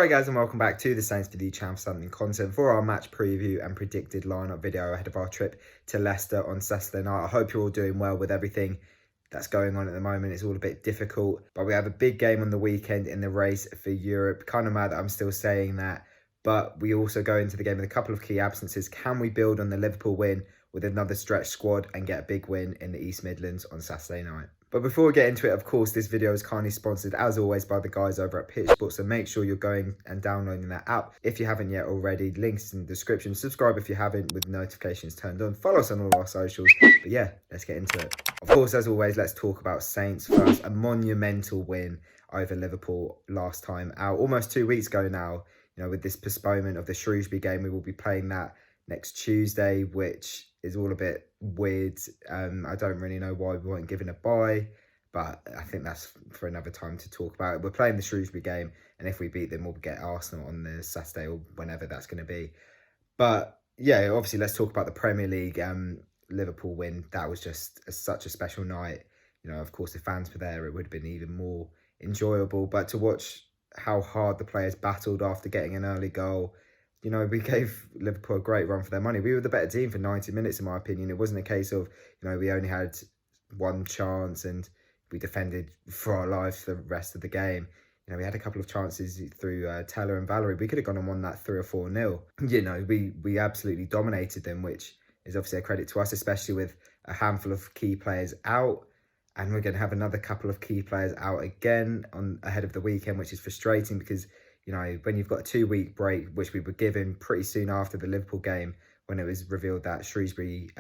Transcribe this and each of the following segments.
Alright guys, and welcome back to the Saints for the channel for something content for our match preview and predicted lineup video ahead of our trip to Leicester on Saturday night. I hope you're all doing well with everything that's going on at the moment. It's all a bit difficult, but we have a big game on the weekend in the race for Europe. Kind of mad that I'm still saying that, but we also go into the game with a couple of key absences. Can we build on the Liverpool win with another stretch squad and get a big win in the East Midlands on Saturday night? But before we get into it, of course, this video is kindly sponsored, as always, by the guys over at Pitch Sports. So make sure you're going and downloading that app if you haven't yet already. Links in the description. Subscribe if you haven't with notifications turned on. Follow us on all our socials. But yeah, let's get into it. Of course, as always, let's talk about Saints first. A monumental win over Liverpool last time out. Almost 2 weeks ago now, with this postponement of the Shrewsbury game. We will be playing that next Tuesday, which is all a bit weird. I don't really know why we weren't given a bye, but I think that's for another time to talk about it. We're playing the Shrewsbury game, and if we beat them, we'll get Arsenal on the Saturday or whenever that's going to be. But yeah, obviously, let's talk about the Premier League Liverpool win. That was just such a special night. Of course, if fans were there, it would have been even more enjoyable. But to watch how hard the players battled after getting an early goal, we gave Liverpool a great run for their money. We were the better team for 90 minutes, in my opinion. It wasn't a case of, we only had one chance and we defended for our lives for the rest of the game. We had a couple of chances through Teller and Valerie. We could have gone and won that 3 or 4-0. We absolutely dominated them, which is obviously a credit to us, especially with a handful of key players out. And we're going to have another couple of key players out again ahead of the weekend, which is frustrating because when you've got a 2-week break, which we were given pretty soon after the Liverpool game, when it was revealed that Shrewsbury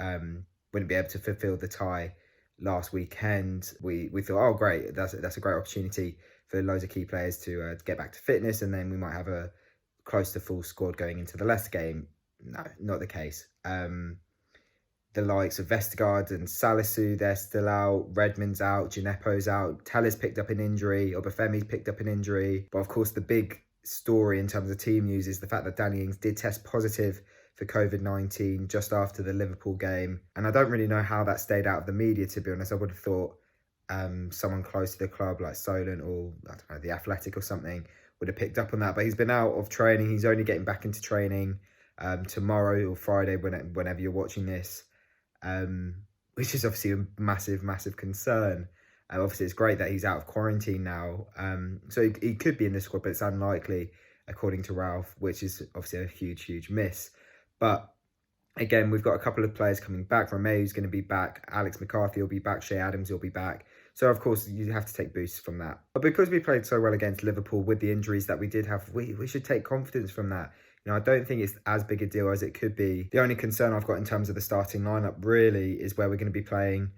wouldn't be able to fulfil the tie last weekend, we thought, oh great, that's a great opportunity for loads of key players to get back to fitness, and then we might have a close to full squad going into the Leicester game. No, not the case. The likes of Vestergaard and Salisu, they're still out. Redmond's out. Gineppo's out. Teller's picked up an injury. Obafemi's picked up an injury. But of course, the big story in terms of team news is the fact that Danny Ings did test positive for COVID-19 just after the Liverpool game. And I don't really know how that stayed out of the media, to be honest. I would have thought someone close to the club like Solent or, I don't know, The Athletic or something would have picked up on that. But he's been out of training. He's only getting back into training tomorrow or Friday, whenever you're watching this. Which is obviously a massive, massive concern. Obviously, it's great that he's out of quarantine now. So he could be in the squad, but it's unlikely, according to Ralph, which is obviously a huge, huge miss. But again, we've got a couple of players coming back. Romeo's going to be back. Alex McCarthy will be back. Shea Adams will be back. So, of course, you have to take boosts from that. But because we played so well against Liverpool with the injuries that we did have, we should take confidence from that. I don't think it's as big a deal as it could be. The only concern I've got in terms of the starting lineup really is where we're going to be playing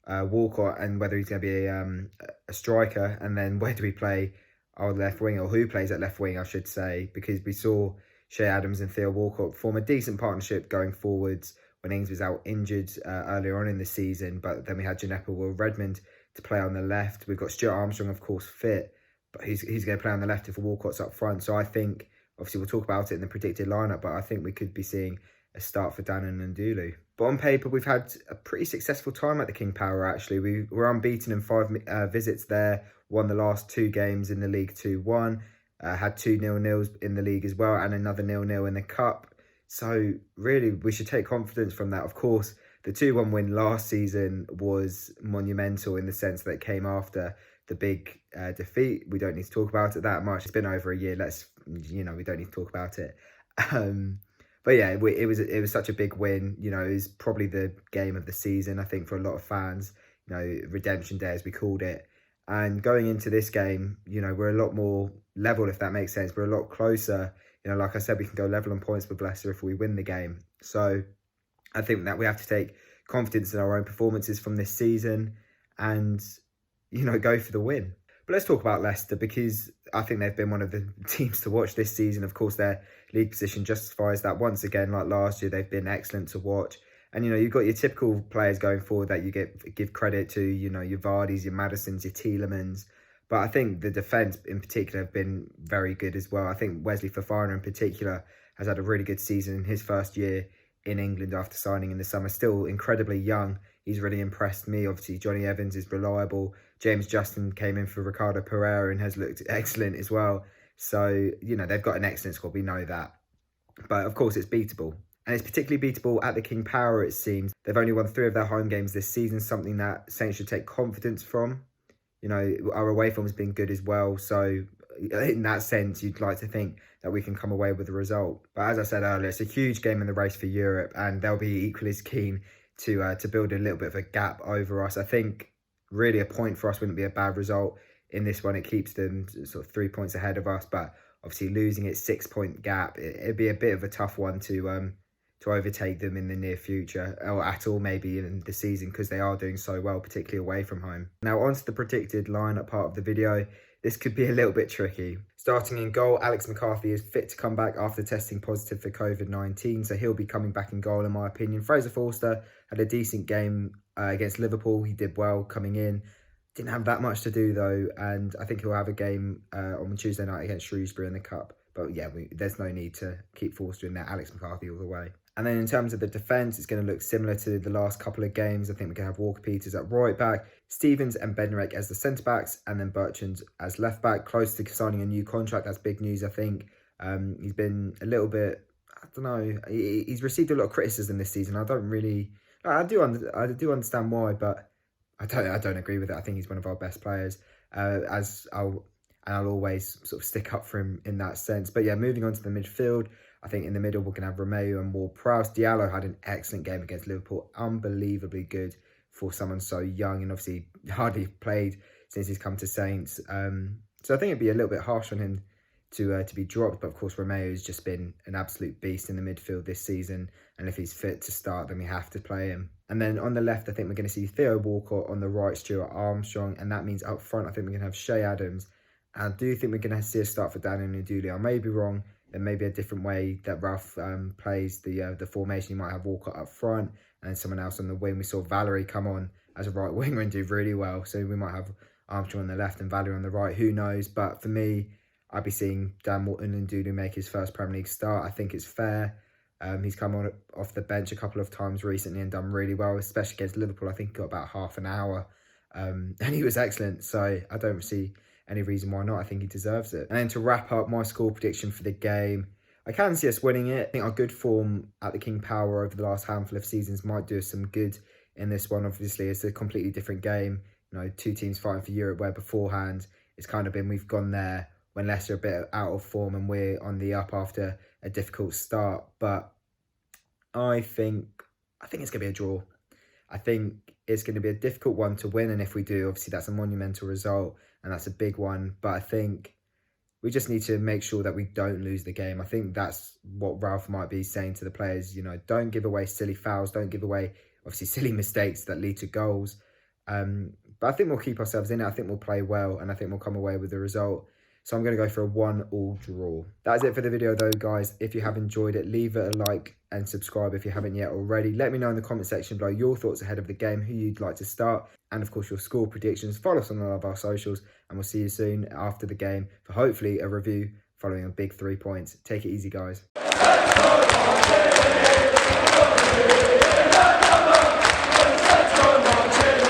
Walcott and whether he's going to be a striker, and then where do we play our left wing, or who plays at left wing, I should say, because we saw Shea Adams and Theo Walcott form a decent partnership going forwards when Ings was out injured earlier on in the season, but then we had Gineppo or Redmond to play on the left. We've got Stuart Armstrong, of course, fit, but he's going to play on the left if Walcott's up front. So I think, obviously, we'll talk about it in the predicted lineup, but I think we could be seeing a start for Dannon and Ndulu. But on paper, we've had a pretty successful time at the King Power, actually. We were unbeaten in 5 visits there, won the last 2 games in the league 2-1, had 2 0-0s in the league as well, and another 0-0 in the cup. So really, we should take confidence from that. Of course, the 2-1 win last season was monumental in the sense that it came after the big defeat. We don't need to talk about it that much. It's been over a year. We don't need to talk about it. But yeah, it was such a big win. It was probably the game of the season, I think, for a lot of fans. Redemption Day, as we called it. And going into this game, we're a lot more level, if that makes sense. We're a lot closer. Like I said, we can go level on points with Leicester if we win the game. So I think that we have to take confidence in our own performances from this season and, go for the win. But let's talk about Leicester, because I think they've been one of the teams to watch this season. Of course, their league position justifies that. Once again, like last year, they've been excellent to watch. And, you've got your typical players going forward that you give credit to, your Vardys, your Maddisons, your Tielemans. But I think the defence in particular have been very good as well. I think Wesley Fofana in particular has had a really good season in his first year in England after signing in the summer. Still incredibly young. He's really impressed me. Obviously, Johnny Evans is reliable. James Justin came in for Ricardo Pereira and has looked excellent as well. So, you know, they've got an excellent squad, we know that. But of course, it's beatable. And it's particularly beatable at the King Power, it seems. They've only won 3 of their home games this season, something that Saints should take confidence from. You know, our away form has been good as well. So in that sense, you'd like to think that we can come away with a result. But as I said earlier, it's a huge game in the race for Europe, and they'll be equally as keen to build a little bit of a gap over us. I think really a point for us wouldn't be a bad result in this one. It keeps them sort of 3 points ahead of us, but obviously losing its 6-point gap, it'd be a bit of a tough one to overtake them in the near future, or at all maybe in the season, because they are doing so well, particularly away from home. Now onto the predicted lineup part of the video. This could be a little bit tricky. Starting in goal, Alex McCarthy is fit to come back after testing positive for COVID-19, so he'll be coming back in goal in my opinion. Fraser Forster had a decent game against Liverpool. He did well coming in. Didn't have that much to do though, and I think he'll have a game on Tuesday night against Shrewsbury in the Cup. But yeah, there's no need to keep Forster in there. Alex McCarthy all the way. And then in terms of the defence, it's going to look similar to the last couple of games. I think we're going to have Walker-Peters at right back, Stevens and Bednarek as the centre-backs, and then Bertrand as left-back. Close to signing a new contract. That's big news, I think. He's been a little bit, I don't know, he's received a lot of criticism this season. I do understand why, but I don't agree with it. I think he's one of our best players, I'll always sort of stick up for him in that sense. But yeah, moving on to the midfield, I think in the middle we're going to have Romeu and Ward-Prowse. Diallo had an excellent game against Liverpool, unbelievably good for someone so young, and obviously hardly played since he's come to Saints. So I think it'd be a little bit harsh on him to be dropped, but of course Romeu's just been an absolute beast in the midfield this season, and if he's fit to start, then we have to play him. And then on the left, I think we're going to see Theo Walcott, on the right Stuart Armstrong, and that means up front I think we're going to have Shea Adams. And I do think we're going to see a start for Daniel Ndoulia. I may be wrong. There may be a different way that Ralph plays the formation. He might have Walcott up front and someone else on the wing. We saw Valerie come on as a right winger and do really well. So we might have Armstrong on the left and Valerie on the right. Who knows? But for me, I'd be seeing Dan Ndoulia make his first Premier League start. I think it's fair. He's come on off the bench a couple of times recently and done really well, especially against Liverpool. I think he got about half an hour and he was excellent. So I don't see any reason why not. I think he deserves it. And then to wrap up my score prediction for the game, I can see us winning it. I think our good form at the King Power over the last handful of seasons might do us some good in this one. Obviously, it's a completely different game. You know, 2 teams fighting for Europe, where beforehand it's kind of been we've gone there when Leicester are a bit out of form and we're on the up after a difficult start. But I think it's going to be a draw. I think it's going to be a difficult one to win, and if we do, obviously that's a monumental result and that's a big one. But I think we just need to make sure that we don't lose the game. I think that's what Ralph might be saying to the players. You know, don't give away silly fouls, don't give away obviously silly mistakes that lead to goals. But I think we'll keep ourselves in it. I think we'll play well, and I think we'll come away with the result. So I'm going to go for a 1-1 draw. That's it for the video though, guys. If you have enjoyed it, leave it a like and subscribe if you haven't yet already. Let me know in the comment section below your thoughts ahead of the game, who you'd like to start, and of course your score predictions. Follow us on all of our socials, and we'll see you soon after the game for hopefully a review following a big 3 points. Take it easy, guys.